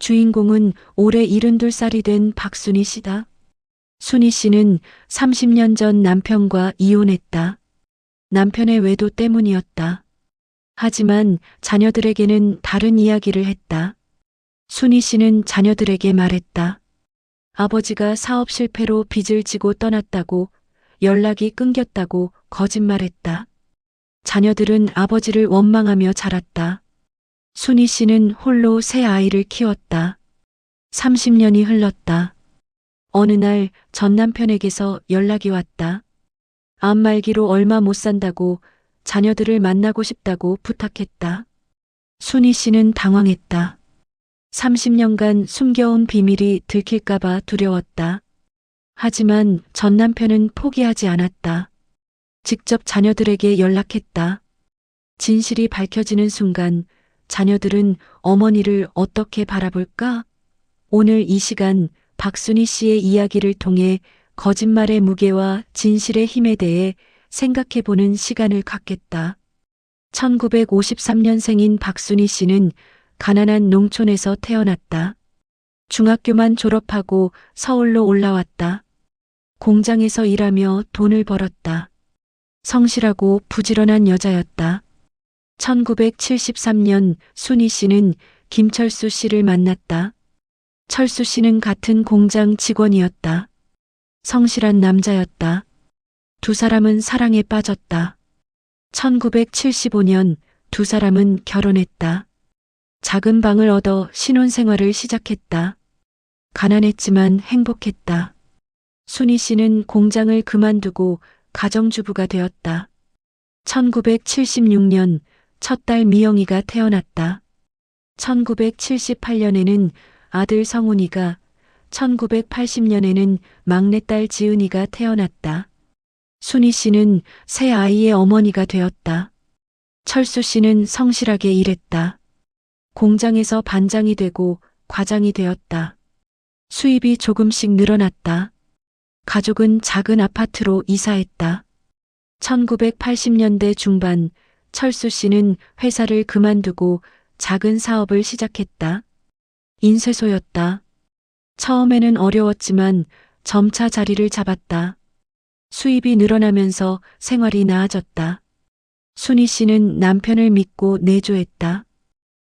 주인공은 올해 72살이 된 박순희 씨다. 순희 씨는 30년 전 남편과 이혼했다. 남편의 외도 때문이었다. 하지만 자녀들에게는 다른 이야기를 했다. 순희 씨는 자녀들에게 말했다. 아버지가 사업 실패로 빚을 지고 떠났다고, 연락이 끊겼다고 거짓말했다. 자녀들은 아버지를 원망하며 자랐다. 순희 씨는 홀로 세 아이를 키웠다. 30년이 흘렀다. 어느 날 전 남편에게서 연락이 왔다. 암 말기로 얼마 못 산다고, 자녀들을 만나고 싶다고 부탁했다. 순희 씨는 당황했다. 30년간 숨겨온 비밀이 들킬까봐 두려웠다. 하지만 전 남편은 포기하지 않았다. 직접 자녀들에게 연락했다. 진실이 밝혀지는 순간 자녀들은 어머니를 어떻게 바라볼까? 오늘 이 시간 박순희 씨의 이야기를 통해 거짓말의 무게와 진실의 힘에 대해 생각해보는 시간을 갖겠다. 1953년생인 박순희 씨는 가난한 농촌에서 태어났다. 중학교만 졸업하고 서울로 올라왔다. 공장에서 일하며 돈을 벌었다. 성실하고 부지런한 여자였다. 1973년 순희 씨는 김철수 씨를 만났다. 철수 씨는 같은 공장 직원이었다. 성실한 남자였다. 두 사람은 사랑에 빠졌다. 1975년 두 사람은 결혼했다. 작은 방을 얻어 신혼생활을 시작했다. 가난했지만 행복했다. 순희 씨는 공장을 그만두고 가정주부가 되었다. 1976년 첫 딸 미영이가 태어났다. 1978년에는 아들 성훈이가, 1980년에는 막내딸 지은이가 태어났다. 순희 씨는 세 아이의 어머니가 되었다. 철수 씨는 성실하게 일했다. 공장에서 반장이 되고 과장이 되었다. 수입이 조금씩 늘어났다. 가족은 작은 아파트로 이사했다. 1980년대 중반 철수 씨는 회사를 그만두고 작은 사업을 시작했다. 인쇄소였다. 처음에는 어려웠지만 점차 자리를 잡았다. 수입이 늘어나면서 생활이 나아졌다. 순희 씨는 남편을 믿고 내조했다.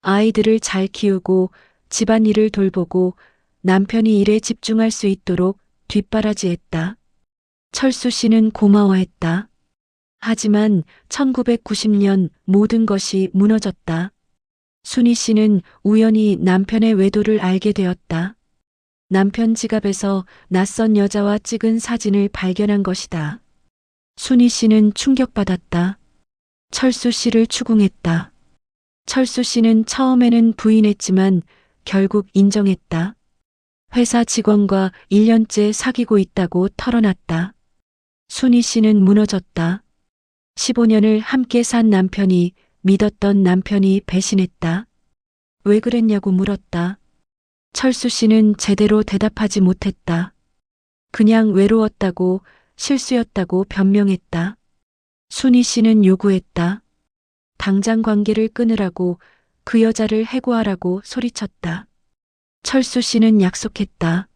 아이들을 잘 키우고 집안일을 돌보고 남편이 일에 집중할 수 있도록 뒷바라지했다. 철수 씨는 고마워했다. 하지만 1990년 모든 것이 무너졌다. 순희 씨는 우연히 남편의 외도를 알게 되었다. 남편 지갑에서 낯선 여자와 찍은 사진을 발견한 것이다. 순희 씨는 충격받았다. 철수 씨를 추궁했다. 철수 씨는 처음에는 부인했지만 결국 인정했다. 회사 직원과 1년째 사귀고 있다고 털어놨다. 순희 씨는 무너졌다. 15년을 함께 산 남편이, 믿었던 남편이 배신했다. 왜 그랬냐고 물었다. 철수 씨는 제대로 대답하지 못했다. 그냥 외로웠다고, 실수였다고 변명했다. 순희 씨는 요구했다. 당장 관계를 끊으라고, 그 여자를 해고하라고 소리쳤다. 철수 씨는 약속했다.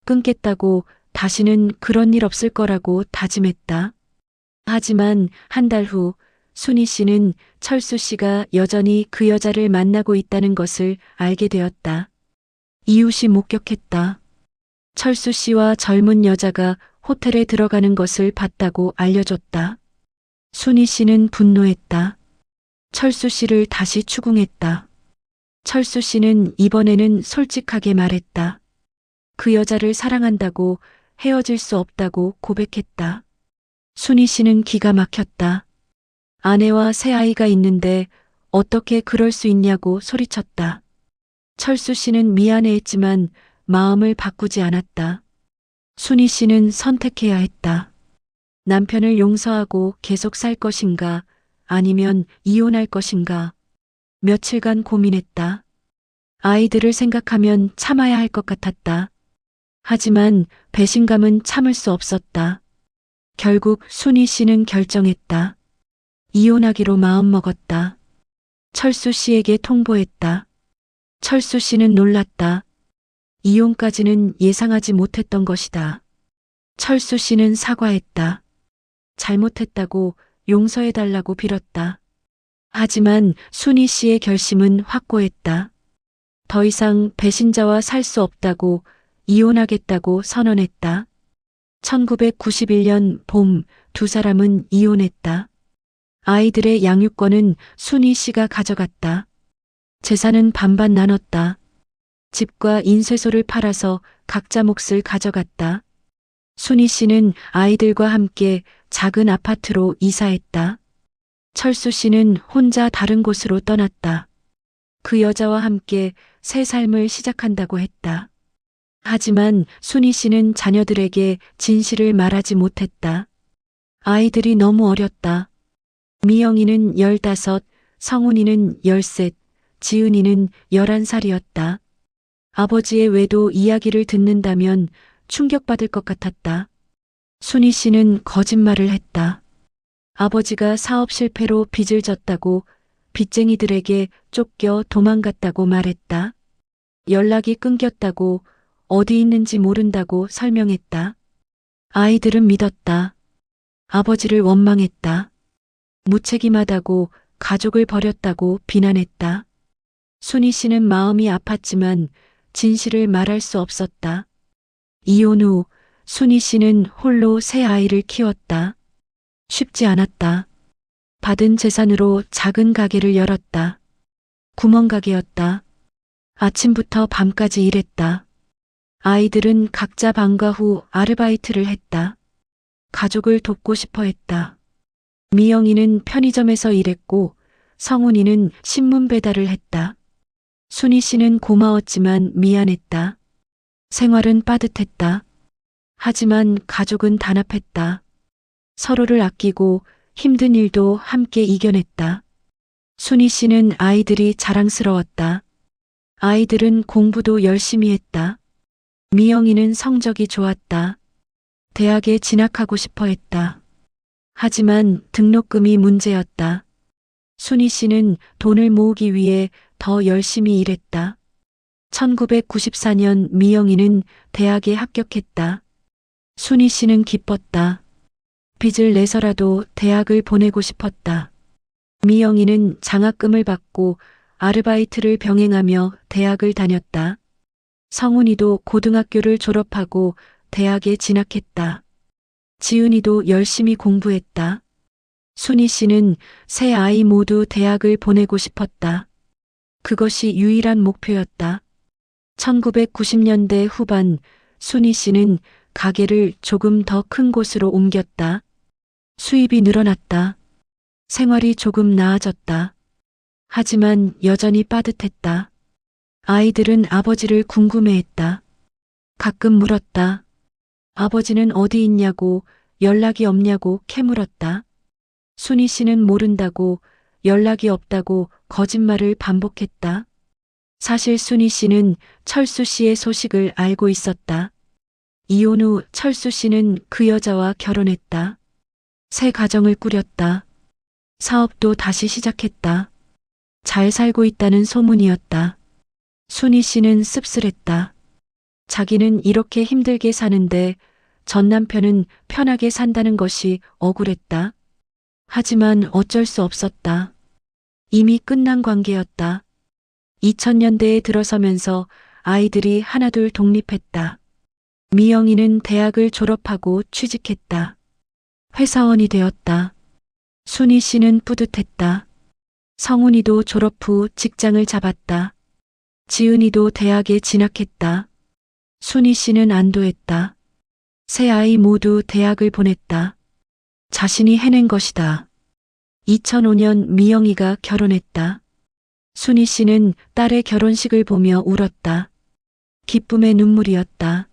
끊겠다고, 다시는 그런 일 없을 거라고 다짐했다. 하지만 한 달 후 순희 씨는 철수 씨가 여전히 그 여자를 만나고 있다는 것을 알게 되었다. 이웃이 목격했다. 철수 씨와 젊은 여자가 호텔에 들어가는 것을 봤다고 알려줬다. 순희 씨는 분노했다. 철수 씨를 다시 추궁했다. 철수 씨는 이번에는 솔직하게 말했다. 그 여자를 사랑한다고, 헤어질 수 없다고 고백했다. 순희 씨는 기가 막혔다. 아내와 새 아이가 있는데 어떻게 그럴 수 있냐고 소리쳤다. 철수 씨는 미안해했지만 마음을 바꾸지 않았다. 순희 씨는 선택해야 했다. 남편을 용서하고 계속 살 것인가, 아니면 이혼할 것인가. 며칠간 고민했다. 아이들을 생각하면 참아야 할 것 같았다. 하지만 배신감은 참을 수 없었다. 결국 순희 씨는 결정했다. 이혼하기로 마음먹었다. 철수 씨에게 통보했다. 철수 씨는 놀랐다. 이혼까지는 예상하지 못했던 것이다. 철수 씨는 사과했다. 잘못했다고 용서해달라고 빌었다. 하지만 순희 씨의 결심은 확고했다. 더 이상 배신자와 살 수 없다고 이혼하겠다고 선언했다. 1991년 봄 두 사람은 이혼했다. 아이들의 양육권은 순희 씨가 가져갔다. 재산은 반반 나눴다. 집과 인쇄소를 팔아서 각자 몫을 가져갔다. 순희 씨는 아이들과 함께 작은 아파트로 이사했다. 철수 씨는 혼자 다른 곳으로 떠났다. 그 여자와 함께 새 삶을 시작한다고 했다. 하지만 순희 씨는 자녀들에게 진실을 말하지 못했다. 아이들이 너무 어렸다. 미영이는 15, 성훈이는 13, 지은이는 11살이었다. 아버지의 외도 이야기를 듣는다면 충격받을 것 같았다. 순희 씨는 거짓말을 했다. 아버지가 사업 실패로 빚을 졌다고 빚쟁이들에게 쫓겨 도망갔다고 말했다. 연락이 끊겼다고 어디 있는지 모른다고 설명했다. 아이들은 믿었다. 아버지를 원망했다. 무책임하다고 가족을 버렸다고 비난했다. 순희 씨는 마음이 아팠지만 진실을 말할 수 없었다. 이혼 후 순희 씨는 홀로 새 아이를 키웠다. 쉽지 않았다. 받은 재산으로 작은 가게를 열었다. 구멍가게였다. 아침부터 밤까지 일했다. 아이들은 각자 방과 후 아르바이트를 했다. 가족을 돕고 싶어 했다. 미영이는 편의점에서 일했고 성훈이는 신문 배달을 했다. 순희 씨는 고마웠지만 미안했다. 생활은 빠듯했다. 하지만 가족은 단합했다. 서로를 아끼고 힘든 일도 함께 이겨냈다. 순희 씨는 아이들이 자랑스러웠다. 아이들은 공부도 열심히 했다. 미영이는 성적이 좋았다. 대학에 진학하고 싶어 했다. 하지만 등록금이 문제였다. 순희 씨는 돈을 모으기 위해 더 열심히 일했다. 1994년 미영이는 대학에 합격했다. 순희 씨는 기뻤다. 빚을 내서라도 대학을 보내고 싶었다. 미영이는 장학금을 받고 아르바이트를 병행하며 대학을 다녔다. 성훈이도 고등학교를 졸업하고 대학에 진학했다. 지은이도 열심히 공부했다. 순희 씨는 세 아이 모두 대학을 보내고 싶었다. 그것이 유일한 목표였다. 1990년대 후반 순희 씨는 가게를 조금 더 큰 곳으로 옮겼다. 수입이 늘어났다. 생활이 조금 나아졌다. 하지만 여전히 빠듯했다. 아이들은 아버지를 궁금해했다. 가끔 물었다. 아버지는 어디 있냐고, 연락이 없냐고 캐물었다. 순희 씨는 모른다고, 연락이 없다고 거짓말을 반복했다. 사실 순희 씨는 철수 씨의 소식을 알고 있었다. 이혼 후 철수 씨는 그 여자와 결혼했다. 새 가정을 꾸렸다. 사업도 다시 시작했다. 잘 살고 있다는 소문이었다. 순희 씨는 씁쓸했다. 자기는 이렇게 힘들게 사는데 전 남편은 편하게 산다는 것이 억울했다. 하지만 어쩔 수 없었다. 이미 끝난 관계였다. 2000년대에 들어서면서 아이들이 하나둘 독립했다. 미영이는 대학을 졸업하고 취직했다. 회사원이 되었다. 순희 씨는 뿌듯했다. 성훈이도 졸업 후 직장을 잡았다. 지은이도 대학에 진학했다. 순희 씨는 안도했다. 세 아이 모두 대학을 보냈다. 자신이 해낸 것이다. 2005년 미영이가 결혼했다. 순희 씨는 딸의 결혼식을 보며 울었다. 기쁨의 눈물이었다.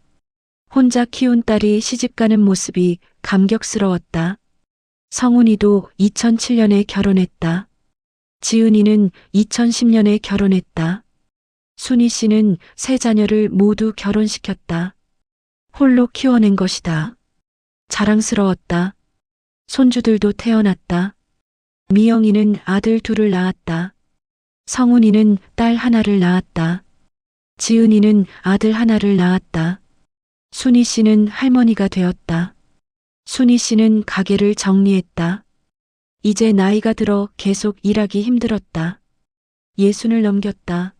혼자 키운 딸이 시집가는 모습이 감격스러웠다. 성훈이도 2007년에 결혼했다. 지은이는 2010년에 결혼했다. 순희 씨는 세 자녀를 모두 결혼시켰다. 홀로 키워낸 것이다. 자랑스러웠다. 손주들도 태어났다. 미영이는 아들 둘을 낳았다. 성훈이는 딸 하나를 낳았다. 지은이는 아들 하나를 낳았다. 순희 씨는 할머니가 되었다. 순희 씨는 가게를 정리했다. 이제 나이가 들어 계속 일하기 힘들었다. 예순을 넘겼다.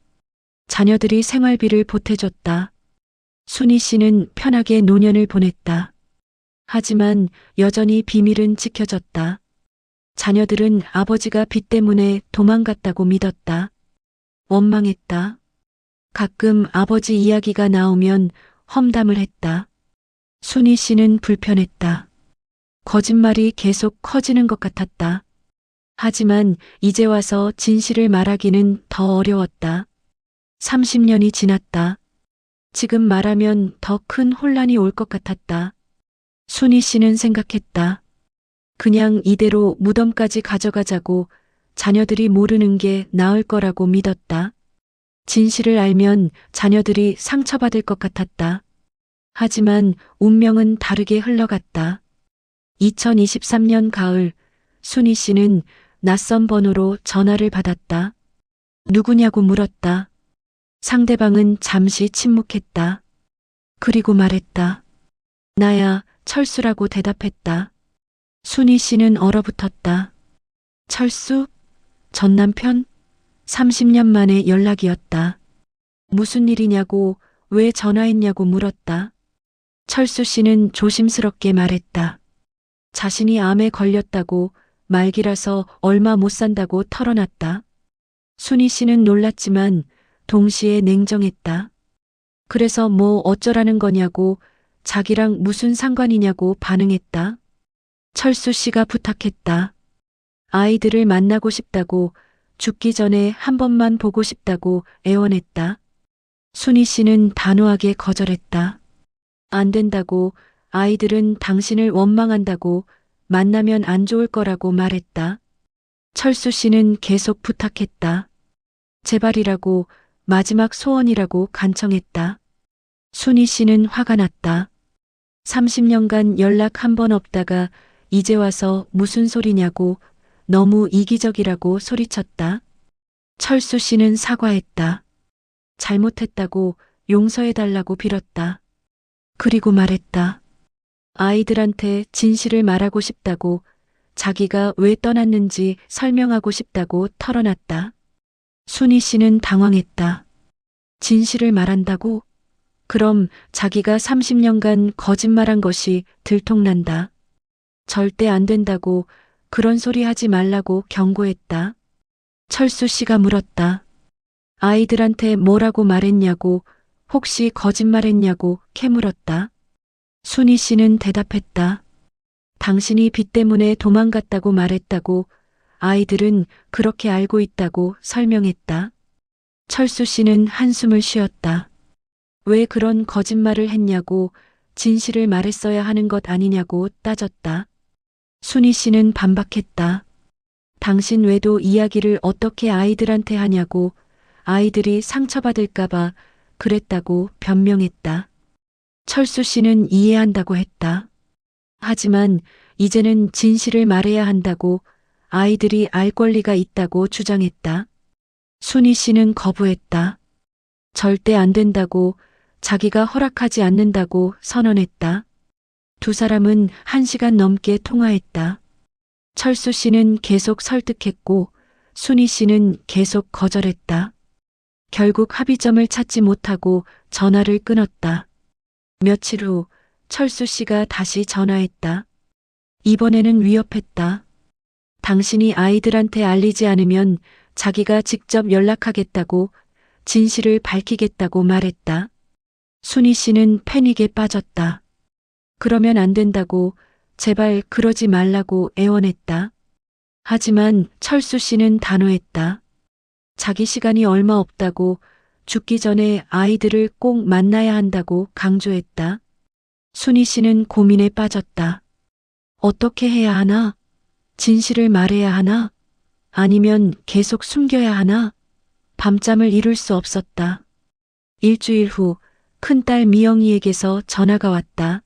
자녀들이 생활비를 보태줬다. 순희 씨는 편하게 노년을 보냈다. 하지만 여전히 비밀은 지켜졌다. 자녀들은 아버지가 빚 때문에 도망갔다고 믿었다. 원망했다. 가끔 아버지 이야기가 나오면 험담을 했다. 순희 씨는 불편했다. 거짓말이 계속 커지는 것 같았다. 하지만 이제 와서 진실을 말하기는 더 어려웠다. 30년이 지났다. 지금 말하면 더 큰 혼란이 올 것 같았다. 순희 씨는 생각했다. 그냥 이대로 무덤까지 가져가자고 자녀들이 모르는 게 나을 거라고 믿었다. 진실을 알면 자녀들이 상처받을 것 같았다. 하지만 운명은 다르게 흘러갔다. 2023년 가을, 순희 씨는 낯선 번호로 전화를 받았다. 누구냐고 물었다. 상대방은 잠시 침묵했다. 그리고 말했다. 나야, 철수라고 대답했다. 순희 씨는 얼어붙었다. 철수? 전 남편? 30년 만에 연락이었다. 무슨 일이냐고, 왜 전화했냐고 물었다. 철수 씨는 조심스럽게 말했다. 자신이 암에 걸렸다고, 말기라서 얼마 못 산다고 털어놨다. 순희 씨는 놀랐지만 동시에 냉정했다. 그래서 뭐 어쩌라는 거냐고, 자기랑 무슨 상관이냐고 반응했다. 철수 씨가 부탁했다. 아이들을 만나고 싶다고, 죽기 전에 한 번만 보고 싶다고 애원했다. 순희 씨는 단호하게 거절했다. 안 된다고, 아이들은 당신을 원망한다고, 만나면 안 좋을 거라고 말했다. 철수 씨는 계속 부탁했다. 제발이라고, 마지막 소원이라고 간청했다. 순희 씨는 화가 났다. 30년간 연락 한 번 없다가 이제 와서 무슨 소리냐고, 너무 이기적이라고 소리쳤다. 철수 씨는 사과했다. 잘못했다고 용서해달라고 빌었다. 그리고 말했다. 아이들한테 진실을 말하고 싶다고, 자기가 왜 떠났는지 설명하고 싶다고 털어놨다. 순희 씨는 당황했다. 진실을 말한다고? 그럼 자기가 30년간 거짓말한 것이 들통난다. 절대 안 된다고, 그런 소리 하지 말라고 경고했다. 철수 씨가 물었다. 아이들한테 뭐라고 말했냐고, 혹시 거짓말했냐고 캐물었다. 순희 씨는 대답했다. 당신이 빚 때문에 도망갔다고 말했다고, 아이들은 그렇게 알고 있다고 설명했다. 철수 씨는 한숨을 쉬었다. 왜 그런 거짓말을 했냐고, 진실을 말했어야 하는 것 아니냐고 따졌다. 순희 씨는 반박했다. 당신 외도 이야기를 어떻게 아이들한테 하냐고, 아이들이 상처받을까봐 그랬다고 변명했다. 철수 씨는 이해한다고 했다. 하지만 이제는 진실을 말해야 한다고, 아이들이 알 권리가 있다고 주장했다. 순희 씨는 거부했다. 절대 안 된다고, 자기가 허락하지 않는다고 선언했다. 두 사람은 1시간 넘게 통화했다. 철수 씨는 계속 설득했고 순희 씨는 계속 거절했다. 결국 합의점을 찾지 못하고 전화를 끊었다. 며칠 후 철수 씨가 다시 전화했다. 이번에는 위협했다. 당신이 아이들한테 알리지 않으면 자기가 직접 연락하겠다고, 진실을 밝히겠다고 말했다. 순희 씨는 패닉에 빠졌다. 그러면 안 된다고, 제발 그러지 말라고 애원했다. 하지만 철수 씨는 단호했다. 자기 시간이 얼마 없다고, 죽기 전에 아이들을 꼭 만나야 한다고 강조했다. 순희 씨는 고민에 빠졌다. 어떻게 해야 하나? 진실을 말해야 하나? 아니면 계속 숨겨야 하나? 밤잠을 이룰 수 없었다. 일주일 후 큰딸 미영이에게서 전화가 왔다.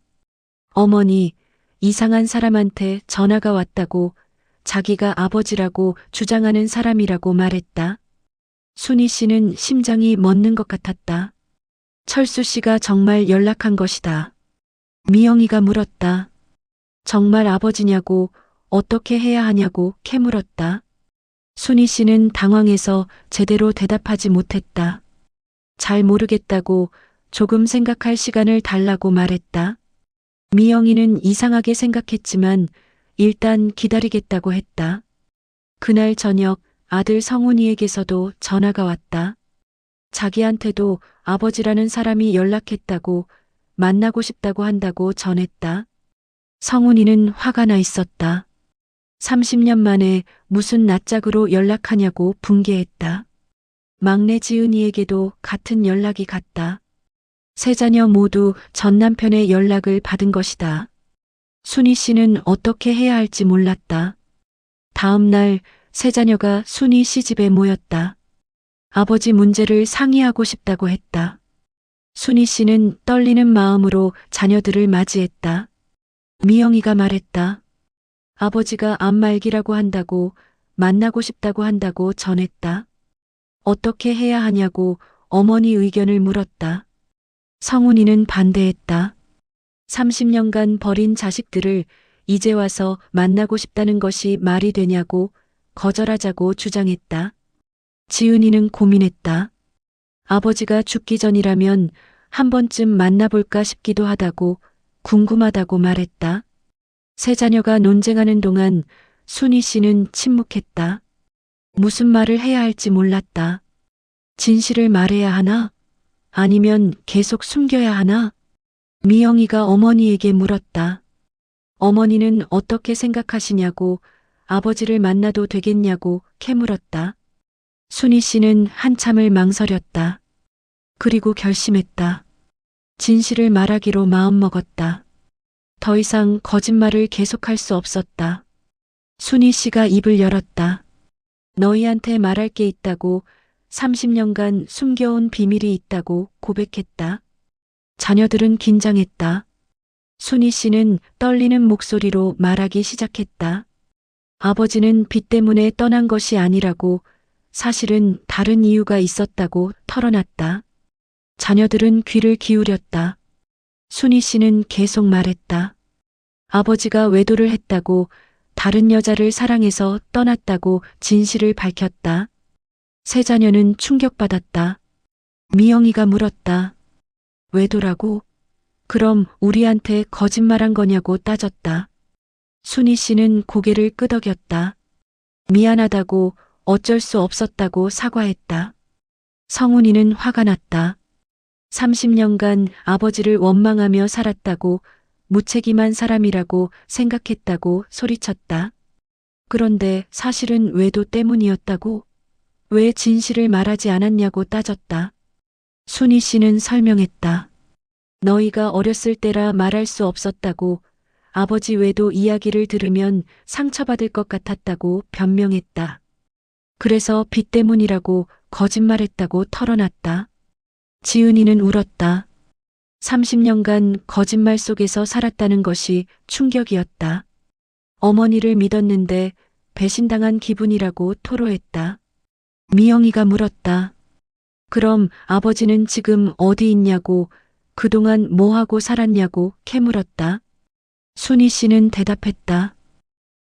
어머니, 이상한 사람한테 전화가 왔다고, 자기가 아버지라고 주장하는 사람이라고 말했다. 순희 씨는 심장이 멎는 것 같았다. 철수 씨가 정말 연락한 것이다. 미영이가 물었다. 정말 아버지냐고, 어떻게 해야 하냐고 캐물었다. 순희 씨는 당황해서 제대로 대답하지 못했다. 잘 모르겠다고 조금 생각할 시간을 달라고 말했다. 미영이는 이상하게 생각했지만 일단 기다리겠다고 했다. 그날 저녁 아들 성훈이에게서도 전화가 왔다. 자기한테도 아버지라는 사람이 연락했다고 만나고 싶다고 한다고 전했다. 성훈이는 화가 나 있었다. 30년 만에 무슨 낯짝으로 연락하냐고 분개했다. 막내 지은이에게도 같은 연락이 갔다. 세 자녀 모두 전 남편의 연락을 받은 것이다. 순희 씨는 어떻게 해야 할지 몰랐다. 다음 날 세 자녀가 순희 씨 집에 모였다. 아버지 문제를 상의하고 싶다고 했다. 순희 씨는 떨리는 마음으로 자녀들을 맞이했다. 미영이가 말했다. 아버지가 암말기라고 한다고 만나고 싶다고 한다고 전했다. 어떻게 해야 하냐고 어머니 의견을 물었다. 성훈이는 반대했다. 30년간 버린 자식들을 이제 와서 만나고 싶다는 것이 말이 되냐고 거절하자고 주장했다. 지은이는 고민했다. 아버지가 죽기 전이라면 한 번쯤 만나볼까 싶기도 하다고 궁금하다고 말했다. 세 자녀가 논쟁하는 동안 순희 씨는 침묵했다. 무슨 말을 해야 할지 몰랐다. 진실을 말해야 하나? 아니면 계속 숨겨야 하나? 미영이가 어머니에게 물었다. 어머니는 어떻게 생각하시냐고 아버지를 만나도 되겠냐고 캐물었다. 순희 씨는 한참을 망설였다. 그리고 결심했다. 진실을 말하기로 마음먹었다. 더 이상 거짓말을 계속할 수 없었다. 순희 씨가 입을 열었다. 너희한테 말할 게 있다고 30년간 숨겨온 비밀이 있다고 고백했다. 자녀들은 긴장했다. 순희 씨는 떨리는 목소리로 말하기 시작했다. 아버지는 빚 때문에 떠난 것이 아니라고 사실은 다른 이유가 있었다고 털어놨다. 자녀들은 귀를 기울였다. 순희 씨는 계속 말했다. 아버지가 외도를 했다고 다른 여자를 사랑해서 떠났다고 진실을 밝혔다. 세 자녀는 충격받았다. 미영이가 물었다. 외도라고? 그럼 우리한테 거짓말한 거냐고 따졌다. 순희 씨는 고개를 끄덕였다. 미안하다고 어쩔 수 없었다고 사과했다. 성훈이는 화가 났다. 30년간 아버지를 원망하며 살았다고 무책임한 사람이라고 생각했다고 소리쳤다. 그런데 사실은 외도 때문이었다고? 왜 진실을 말하지 않았냐고 따졌다. 순희 씨는 설명했다. 너희가 어렸을 때라 말할 수 없었다고 아버지 외도 이야기를 들으면 상처받을 것 같았다고 변명했다. 그래서 빚 때문이라고 거짓말했다고 털어놨다. 지은이는 울었다. 30년간 거짓말 속에서 살았다는 것이 충격이었다. 어머니를 믿었는데 배신당한 기분이라고 토로했다. 미영이가 물었다. 그럼 아버지는 지금 어디 있냐고 그동안 뭐하고 살았냐고 캐물었다. 순희 씨는 대답했다.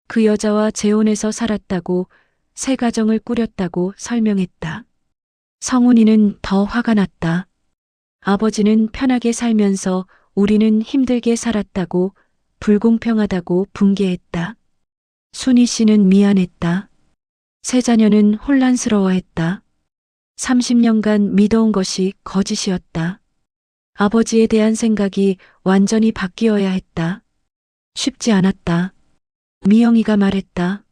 그 여자와 재혼해서 살았다고 새 가정을 꾸렸다고 설명했다. 성훈이는 더 화가 났다. 아버지는 편하게 살면서 우리는 힘들게 살았다고 불공평하다고 분개했다. 순희 씨는 미안했다. 세 자녀는 혼란스러워했다. 30년간 믿어온 것이 거짓이었다. 아버지에 대한 생각이 완전히 바뀌어야 했다. 쉽지 않았다. 미영이가 말했다.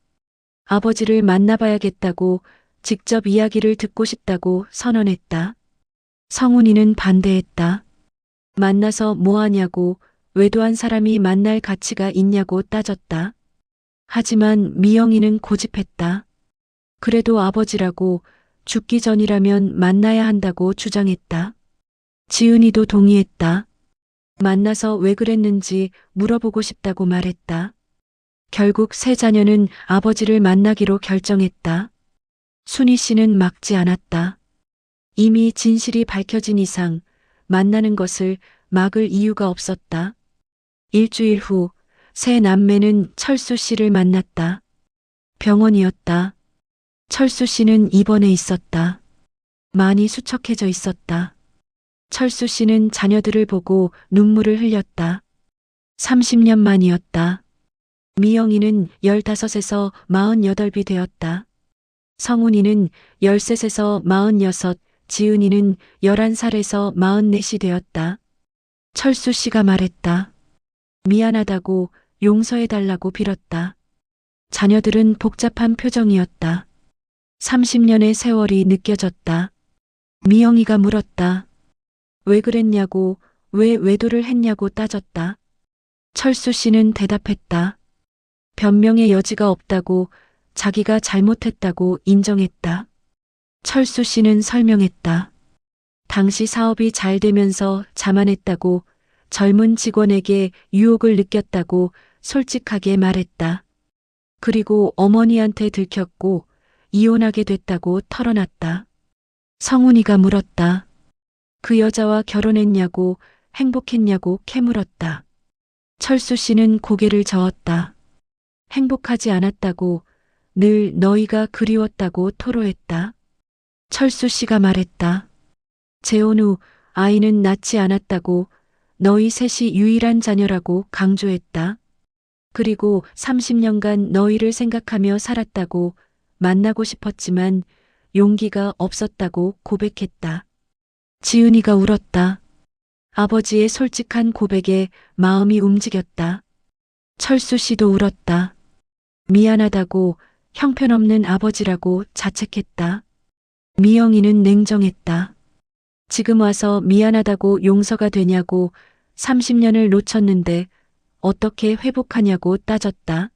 아버지를 만나봐야겠다고 직접 이야기를 듣고 싶다고 선언했다. 성훈이는 반대했다. 만나서 뭐하냐고 외도한 사람이 만날 가치가 있냐고 따졌다. 하지만 미영이는 고집했다. 그래도 아버지라고 죽기 전이라면 만나야 한다고 주장했다. 지은이도 동의했다. 만나서 왜 그랬는지 물어보고 싶다고 말했다. 결국 세 자녀는 아버지를 만나기로 결정했다. 순희 씨는 막지 않았다. 이미 진실이 밝혀진 이상 만나는 것을 막을 이유가 없었다. 일주일 후 새 남매는 철수 씨를 만났다. 병원이었다. 철수 씨는 입원해 있었다. 많이 수척해져 있었다. 철수 씨는 자녀들을 보고 눈물을 흘렸다. 30년 만이었다. 미영이는 15에서 48이 되었다. 성훈이는 13에서 46, 지은이는 11살에서 44이 되었다. 철수 씨가 말했다. 미안하다고 용서해달라고 빌었다. 자녀들은 복잡한 표정이었다. 30년의 세월이 느껴졌다. 미영이가 물었다. 왜 그랬냐고, 왜 외도를 했냐고 따졌다. 철수 씨는 대답했다. 변명의 여지가 없다고, 자기가 잘못했다고 인정했다. 철수 씨는 설명했다. 당시 사업이 잘 되면서 자만했다고, 젊은 직원에게 유혹을 느꼈다고 솔직하게 말했다. 그리고 어머니한테 들켰고 이혼하게 됐다고 털어놨다. 성훈이가 물었다. 그 여자와 결혼했냐고, 행복했냐고 캐물었다. 철수 씨는 고개를 저었다. 행복하지 않았다고, 늘 너희가 그리웠다고 토로했다. 철수 씨가 말했다. 재혼 후 아이는 낳지 않았다고, 너희 셋이 유일한 자녀라고 강조했다. 그리고 30년간 너희를 생각하며 살았다고, 만나고 싶었지만 용기가 없었다고 고백했다. 지은이가 울었다. 아버지의 솔직한 고백에 마음이 움직였다. 철수 씨도 울었다. 미안하다고, 형편없는 아버지라고 자책했다. 미영이는 냉정했다. 지금 와서 미안하다고 용서가 되냐고, 30년을 놓쳤는데 어떻게 회복하냐고 따졌다.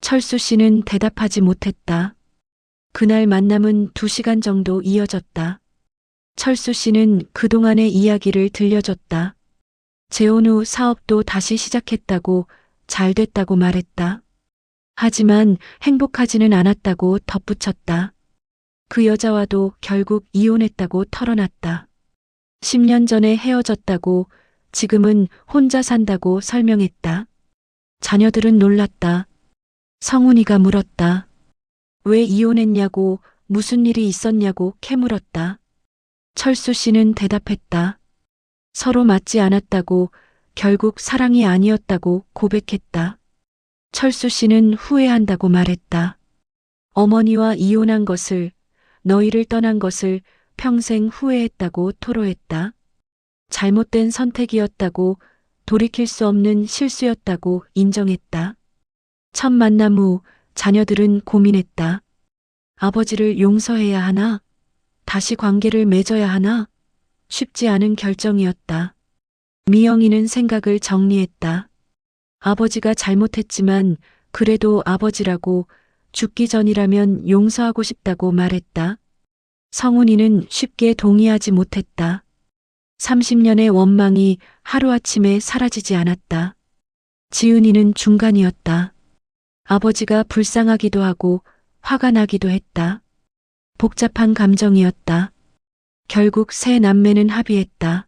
철수 씨는 대답하지 못했다. 그날 만남은 2시간 정도 이어졌다. 철수 씨는 그동안의 이야기를 들려줬다. 재혼 후 사업도 다시 시작했다고, 잘 됐다고 말했다. 하지만 행복하지는 않았다고 덧붙였다. 그 여자와도 결국 이혼했다고 털어놨다. 10년 전에 헤어졌다고, 지금은 혼자 산다고 설명했다. 자녀들은 놀랐다. 성훈이가 물었다. 왜 이혼했냐고, 무슨 일이 있었냐고 캐물었다. 철수 씨는 대답했다. 서로 맞지 않았다고, 결국 사랑이 아니었다고 고백했다. 철수 씨는 후회한다고 말했다. 어머니와 이혼한 것을, 너희를 떠난 것을 평생 후회했다고 토로했다. 잘못된 선택이었다고, 돌이킬 수 없는 실수였다고 인정했다. 첫 만남 후 자녀들은 고민했다. 아버지를 용서해야 하나? 다시 관계를 맺어야 하나? 쉽지 않은 결정이었다. 미영이는 생각을 정리했다. 아버지가 잘못했지만 그래도 아버지라고, 죽기 전이라면 용서하고 싶다고 말했다. 성훈이는 쉽게 동의하지 못했다. 30년의 원망이 하루아침에 사라지지 않았다. 지은이는 중간이었다. 아버지가 불쌍하기도 하고 화가 나기도 했다. 복잡한 감정이었다. 결국 새 남매는 합의했다.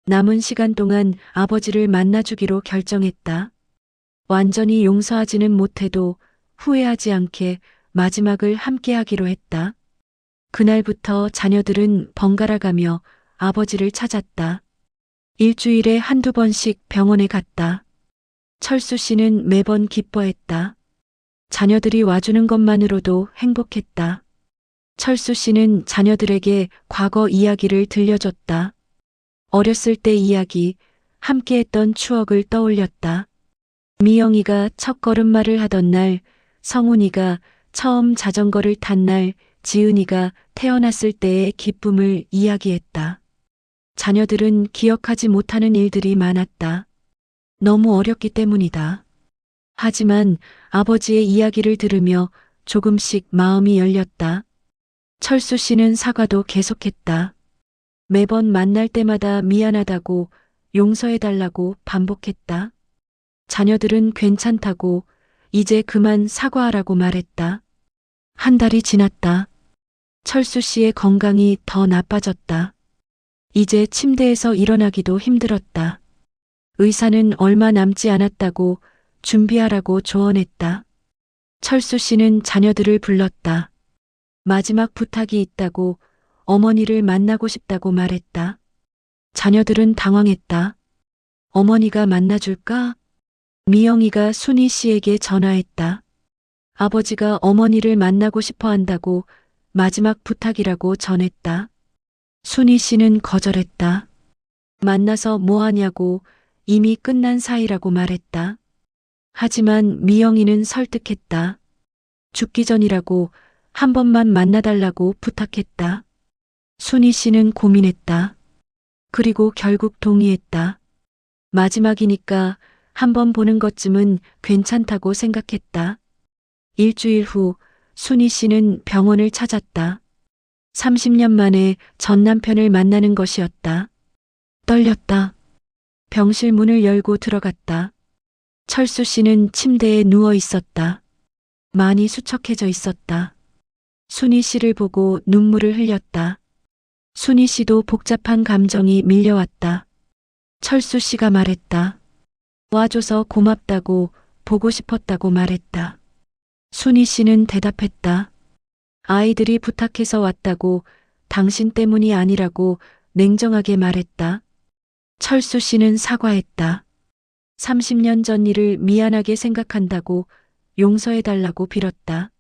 남은 시간 동안 아버지를 만나주기로 결정했다. 완전히 용서하지는 못해도 후회하지 않게 마지막을 함께하기로 했다. 그날부터 자녀들은 번갈아가며 아버지를 찾았다. 일주일에 1~2번씩 병원에 갔다. 철수 씨는 매번 기뻐했다. 자녀들이 와주는 것만으로도 행복했다. 철수 씨는 자녀들에게 과거 이야기를 들려줬다. 어렸을 때 이야기, 함께했던 추억을 떠올렸다. 미영이가 첫 걸음마를 하던 날, 성훈이가 처음 자전거를 탄 날, 지은이가 태어났을 때의 기쁨을 이야기했다. 자녀들은 기억하지 못하는 일들이 많았다. 너무 어렸기 때문이다. 하지만 아버지의 이야기를 들으며 조금씩 마음이 열렸다. 철수 씨는 사과도 계속했다. 매번 만날 때마다 미안하다고, 용서해달라고 반복했다. 자녀들은 괜찮다고, 이제 그만 사과하라고 말했다. 한 달이 지났다. 철수 씨의 건강이 더 나빠졌다. 이제 침대에서 일어나기도 힘들었다. 의사는 얼마 남지 않았다고 준비하라고 조언했다. 철수 씨는 자녀들을 불렀다. 마지막 부탁이 있다고 어머니를 만나고 싶다고 말했다. 자녀들은 당황했다. 어머니가 만나줄까? 미영이가 순희 씨에게 전화했다. 아버지가 어머니를 만나고 싶어 한다고 마지막 부탁이라고 전했다. 순희 씨는 거절했다. 만나서 뭐 하냐고 이미 끝난 사이라고 말했다. 하지만 미영이는 설득했다. 죽기 전이라고 한 번만 만나달라고 부탁했다. 순희 씨는 고민했다. 그리고 결국 동의했다. 마지막이니까 한 번 보는 것쯤은 괜찮다고 생각했다. 일주일 후 순희 씨는 병원을 찾았다. 30년 만에 전 남편을 만나는 것이었다. 떨렸다. 병실 문을 열고 들어갔다. 철수 씨는 침대에 누워 있었다. 많이 수척해져 있었다. 순희 씨를 보고 눈물을 흘렸다. 순희 씨도 복잡한 감정이 밀려왔다. 철수 씨가 말했다. 와줘서 고맙다고, 보고 싶었다고 말했다. 순희 씨는 대답했다. 아이들이 부탁해서 왔다고, 당신 때문이 아니라고 냉정하게 말했다. 철수 씨는 사과했다. 30년 전 일을 미안하게 생각한다고 용서해달라고 빌었다.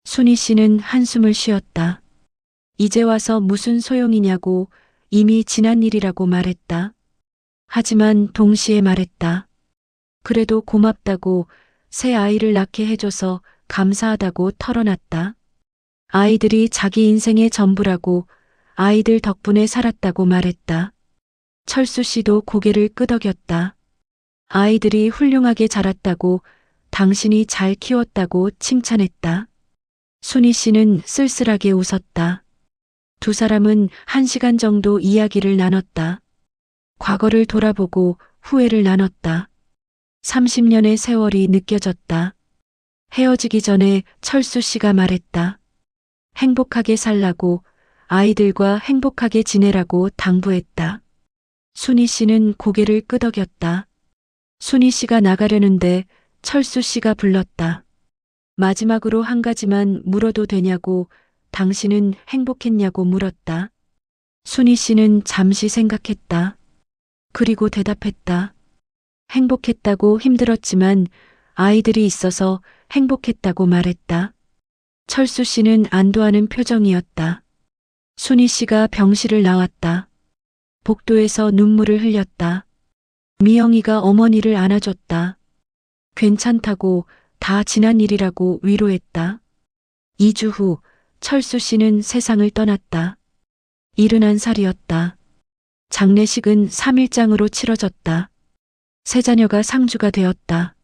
순희 씨는 한숨을 쉬었다. 이제 와서 무슨 소용이냐고 이미 지난 일이라고 말했다. 하지만 동시에 말했다. 그래도 고맙다고 새 아이를 낳게 해줘서 감사하다고 털어놨다. 아이들이 자기 인생의 전부라고 아이들 덕분에 살았다고 말했다. 철수 씨도 고개를 끄덕였다. 아이들이 훌륭하게 자랐다고 당신이 잘 키웠다고 칭찬했다. 순희 씨는 쓸쓸하게 웃었다. 두 사람은 1시간 정도 이야기를 나눴다. 과거를 돌아보고 후회를 나눴다. 30년의 세월이 느껴졌다. 헤어지기 전에 철수 씨가 말했다. 행복하게 살라고, 아이들과 행복하게 지내라고 당부했다. 순희 씨는 고개를 끄덕였다. 순희 씨가 나가려는데 철수 씨가 불렀다. 마지막으로 한 가지만 물어도 되냐고, 당신은 행복했냐고 물었다. 순희 씨는 잠시 생각했다. 그리고 대답했다. 행복했다고 힘들었지만 아이들이 있어서 행복했다고 말했다. 철수 씨는 안도하는 표정이었다. 순희 씨가 병실을 나왔다. 복도에서 눈물을 흘렸다. 미영이가 어머니를 안아줬다. 괜찮다고, 다 지난 일이라고 위로했다. 2주 후 철수 씨는 세상을 떠났다. 71살이었다. 장례식은 3일장으로 치러졌다. 세 자녀가 상주가 되었다.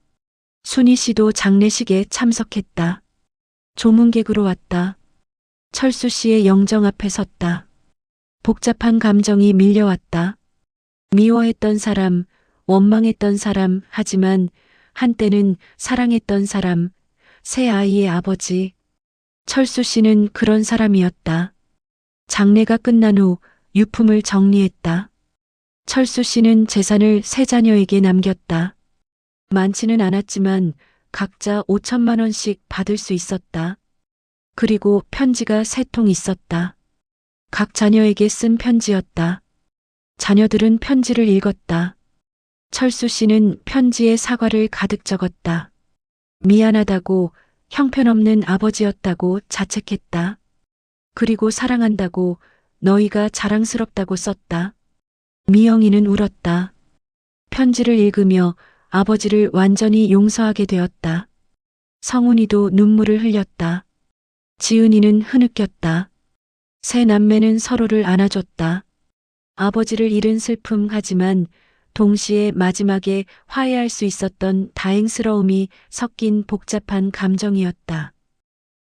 순희 씨도 장례식에 참석했다. 조문객으로 왔다. 철수 씨의 영정 앞에 섰다. 복잡한 감정이 밀려왔다. 미워했던 사람, 원망했던 사람, 하지만 한때는 사랑했던 사람, 새 아이의 아버지. 철수 씨는 그런 사람이었다. 장례가 끝난 후 유품을 정리했다. 철수 씨는 재산을 세 자녀에게 남겼다. 많지는 않았지만 각자 5천만 원씩 받을 수 있었다. 그리고 편지가 3통 있었다. 각 자녀에게 쓴 편지였다. 자녀들은 편지를 읽었다. 철수 씨는 편지에 사과를 가득 적었다. 미안하다고, 형편없는 아버지였다고 자책했다. 그리고 사랑한다고, 너희가 자랑스럽다고 썼다. 미영이는 울었다. 편지를 읽으며 아버지를 완전히 용서하게 되었다. 성훈이도 눈물을 흘렸다. 지은이는 흐느꼈다. 세 남매는 서로를 안아줬다. 아버지를 잃은 슬픔, 하지만 동시에 마지막에 화해할 수 있었던 다행스러움이 섞인 복잡한 감정이었다.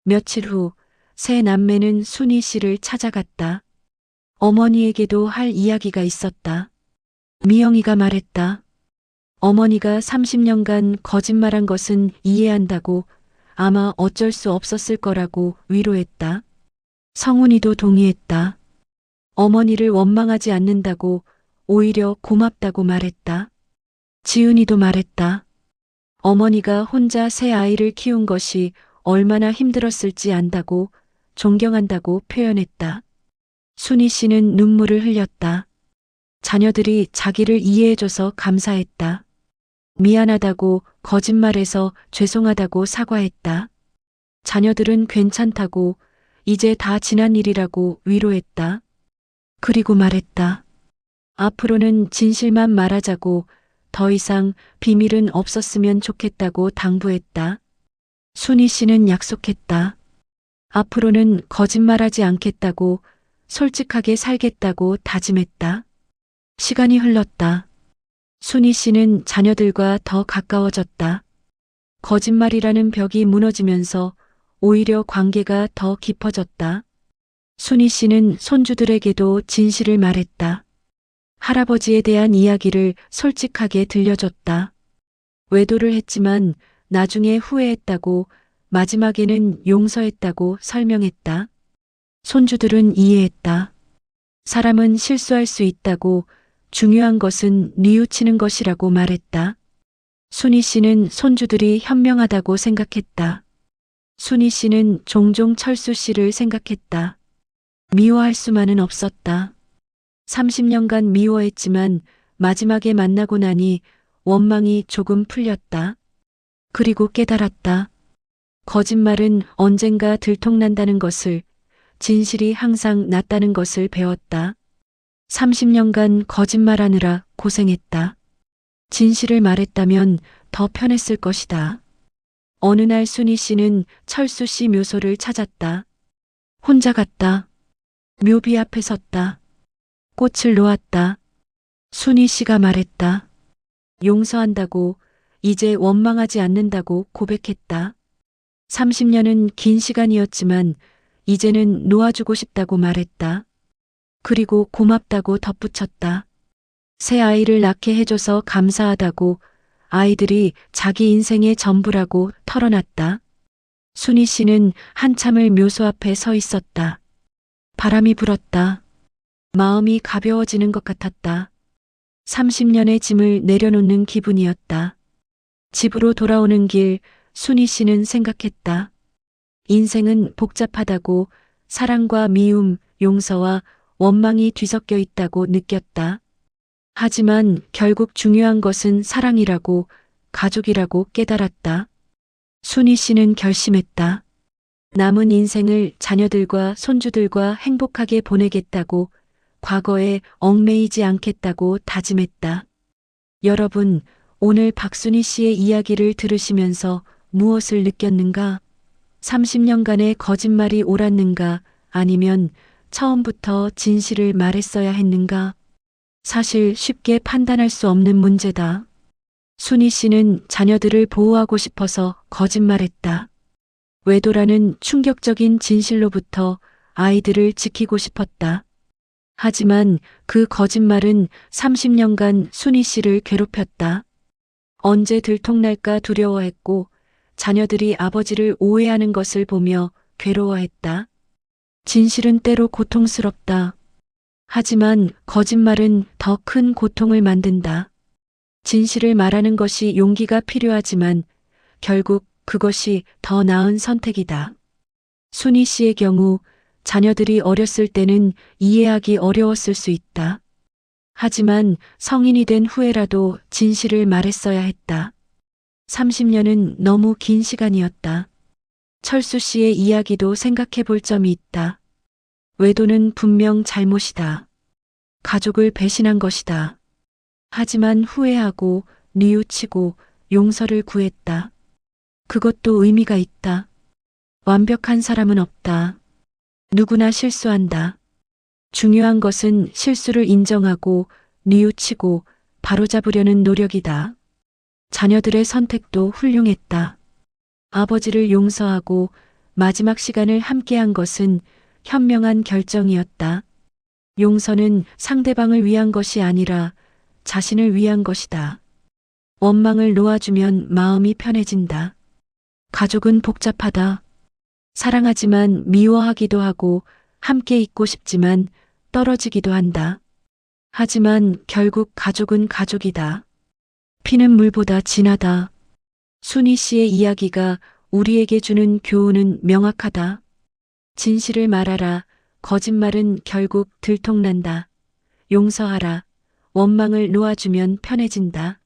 며칠 후 세 남매는 순희 씨를 찾아갔다. 어머니에게도 할 이야기가 있었다. 미영이가 말했다. 어머니가 30년간 거짓말한 것은 이해한다고, 아마 어쩔 수 없었을 거라고 위로했다. 성훈이도 동의했다. 어머니를 원망하지 않는다고, 오히려 고맙다고 말했다. 지은이도 말했다. 어머니가 혼자 새 아이를 키운 것이 얼마나 힘들었을지 안다고, 존경한다고 표현했다. 순희 씨는 눈물을 흘렸다. 자녀들이 자기를 이해해줘서 감사했다. 미안하다고, 거짓말해서 죄송하다고 사과했다. 자녀들은 괜찮다고, 이제 다 지난 일이라고 위로했다. 그리고 말했다. 앞으로는 진실만 말하자고, 더 이상 비밀은 없었으면 좋겠다고 당부했다. 순희 씨는 약속했다. 앞으로는 거짓말하지 않겠다고, 솔직하게 살겠다고 다짐했다. 시간이 흘렀다. 순희 씨는 자녀들과 더 가까워졌다. 거짓말이라는 벽이 무너지면서 오히려 관계가 더 깊어졌다. 순희 씨는 손주들에게도 진실을 말했다. 할아버지에 대한 이야기를 솔직하게 들려줬다. 외도를 했지만 나중에 후회했다고, 마지막에는 용서했다고 설명했다. 손주들은 이해했다. 사람은 실수할 수 있다고, 중요한 것은 뉘우치는 것이라고 말했다. 순희 씨는 손주들이 현명하다고 생각했다. 순희 씨는 종종 철수 씨를 생각했다. 미워할 수만은 없었다. 30년간 미워했지만 마지막에 만나고 나니 원망이 조금 풀렸다. 그리고 깨달았다. 거짓말은 언젠가 들통난다는 것을, 진실이 항상 낫다는 것을 배웠다. 30년간 거짓말하느라 고생했다. 진실을 말했다면 더 편했을 것이다. 어느 날 순희 씨는 철수 씨 묘소를 찾았다. 혼자 갔다. 묘비 앞에 섰다. 꽃을 놓았다. 순희 씨가 말했다. 용서한다고, 이제 원망하지 않는다고 고백했다. 30년은 긴 시간이었지만 이제는 놓아주고 싶다고 말했다. 그리고 고맙다고 덧붙였다. 새 아이를 낳게 해줘서 감사하다고, 아이들이 자기 인생의 전부라고 털어놨다. 순희 씨는 한참을 묘소 앞에 서 있었다. 바람이 불었다. 마음이 가벼워지는 것 같았다. 30년의 짐을 내려놓는 기분이었다. 집으로 돌아오는 길, 순희 씨는 생각했다. 인생은 복잡하다고, 사랑과 미움, 용서와 원망이 뒤섞여 있다고 느꼈다. 하지만 결국 중요한 것은 사랑이라고, 가족이라고 깨달았다. 순희 씨는 결심했다. 남은 인생을 자녀들과 손주들과 행복하게 보내겠다고, 과거에 얽매이지 않겠다고 다짐했다. 여러분, 오늘 박순희 씨의 이야기를 들으시면서 무엇을 느꼈는가? 30년간의 거짓말이 옳았는가? 아니면 처음부터 진실을 말했어야 했는가? 사실 쉽게 판단할 수 없는 문제다. 순희 씨는 자녀들을 보호하고 싶어서 거짓말했다. 외도라는 충격적인 진실로부터 아이들을 지키고 싶었다. 하지만 그 거짓말은 30년간 순희 씨를 괴롭혔다. 언제 들통날까 두려워했고, 자녀들이 아버지를 오해하는 것을 보며 괴로워했다. 진실은 때로 고통스럽다. 하지만 거짓말은 더 큰 고통을 만든다. 진실을 말하는 것이 용기가 필요하지만 결국 그것이 더 나은 선택이다. 순희 씨의 경우 자녀들이 어렸을 때는 이해하기 어려웠을 수 있다. 하지만 성인이 된 후에라도 진실을 말했어야 했다. 30년은 너무 긴 시간이었다. 철수 씨의 이야기도 생각해 볼 점이 있다. 외도는 분명 잘못이다. 가족을 배신한 것이다. 하지만 후회하고 뉘우치고 용서를 구했다. 그것도 의미가 있다. 완벽한 사람은 없다. 누구나 실수한다. 중요한 것은 실수를 인정하고 뉘우치고 바로잡으려는 노력이다. 자녀들의 선택도 훌륭했다. 아버지를 용서하고 마지막 시간을 함께한 것은 현명한 결정이었다. 용서는 상대방을 위한 것이 아니라 자신을 위한 것이다. 원망을 놓아주면 마음이 편해진다. 가족은 복잡하다. 사랑하지만 미워하기도 하고 함께 있고 싶지만 떨어지기도 한다. 하지만 결국 가족은 가족이다. 피는 물보다 진하다. 순희 씨의 이야기가 우리에게 주는 교훈은 명확하다. 진실을 말하라. 거짓말은 결국 들통난다. 용서하라. 원망을 놓아주면 편해진다.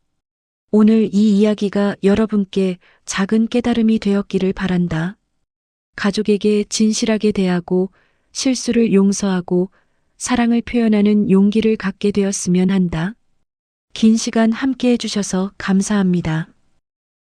오늘 이 이야기가 여러분께 작은 깨달음이 되었기를 바란다. 가족에게 진실하게 대하고 실수를 용서하고 사랑을 표현하는 용기를 갖게 되었으면 한다. 긴 시간 함께 해주셔서 감사합니다.